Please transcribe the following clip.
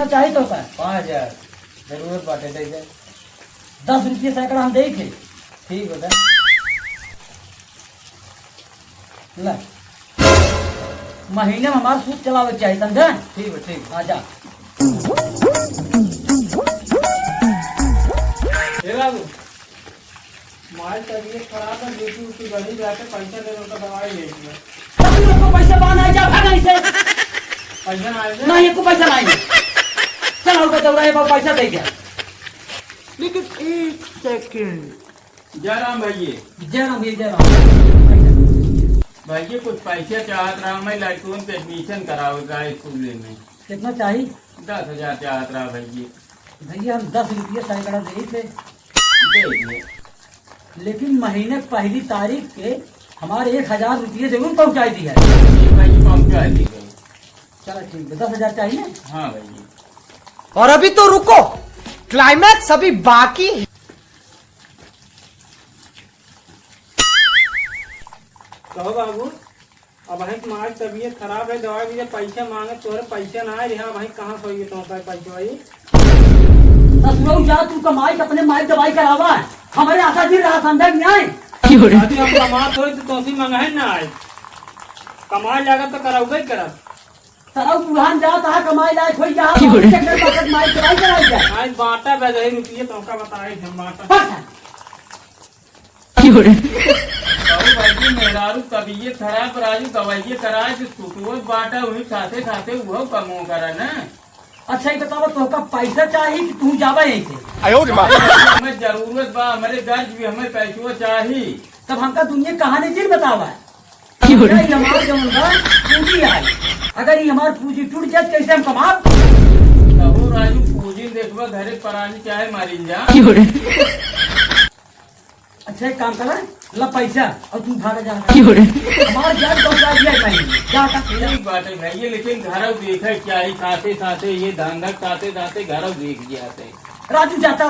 कितना चाहिए तो का? 5000 जरूरत बाटे दे जाए। 10 रुपये सैकड़ा हम दे थे। ठीक होता। ल महीने में हमारा सूद चलावे के चाहिए समझे। ठीक है ठीक। आजा हे बाबू माल तबीयत खराब है, ड्यूटी उटी गड़ी जाके पैसा दे दो तो दवाई ले लिया। सब लोग को पैसा बांधा जा भागा इसे। पैसा ना आए नहीं एको पैसा नहीं। चल हो गया है पैसा दे गया। लेकिन 1 सेकंड। जयराम भैया, जयराम भैया जयराम। भैया कुछ पैसे चाहत रहा मैं लड़कों के एडमिशन कराऊंगा स्कूल में। कितना चाहिए? 10,000 चाहत रहा भैया। भैया हम 10 रुपये सैकड़ा दे थे, देखिए लेकिन महीने पहली तारीख के हमारे 1000 रुपये जरूर पहुंचाई दी है। भाई पहुंचा दी गई। चलो ठीक है 10,000 चाहिए। हाँ भैया। और अभी तो रुको, क्लाइमैक्स अभी बाकी है। कहो बाबू, अब भाई तुम्हारी तबीयत खराब है, दवाई भी पैसा मांगे तोहरे पैसा ना आए रहा भाई, कहाँ सोइए तुम्हारे पैसा भाई? ससुराल जा तू कमाई अपने माई दवाई करावा है। हमारे आशा जी रहा समझ नहीं आए। यदि हम कमा थोड़ी तो तोसी मंगाए ना आए, कमाई लागत तो कराऊगा ही करा। सरौ पुरान जाता है कमाई लायक हो जा माई दवाई कराई जाए। आज बांटा बजाई रुपये तुमका बताए हम बांटा। बाबू भाई मेहरारू तबीयत खराब राजू दवाइये कराए तो सुटुवत बांटा वही खाते खाते वो कमो करा ना। अच्छा ये बताओ तो का पैसा चाहिए कि तू जावा यहीं से? हमें जरूरत बा, हमारे गर्ज भी हमें पैसों चाहिए। तब हमका दुनिया कहानी चीज बतावा है। हमारा जमन बा पूंजी है, अगर ये हमारी पूंजी टूट जाए कैसे हम कमा? कहो राजू पूंजी देखबा घरे परानी चाहे मारी जा। अच्छा एक काम करा ला पैसा और तू भागा जा। हमारा जान पहुंचा दिया नहीं ठीक बात है भैया, लेकिन घर देखे क्या ही खाते खाते ये धंधा खाते खाते घर देख जाते। राजू जाता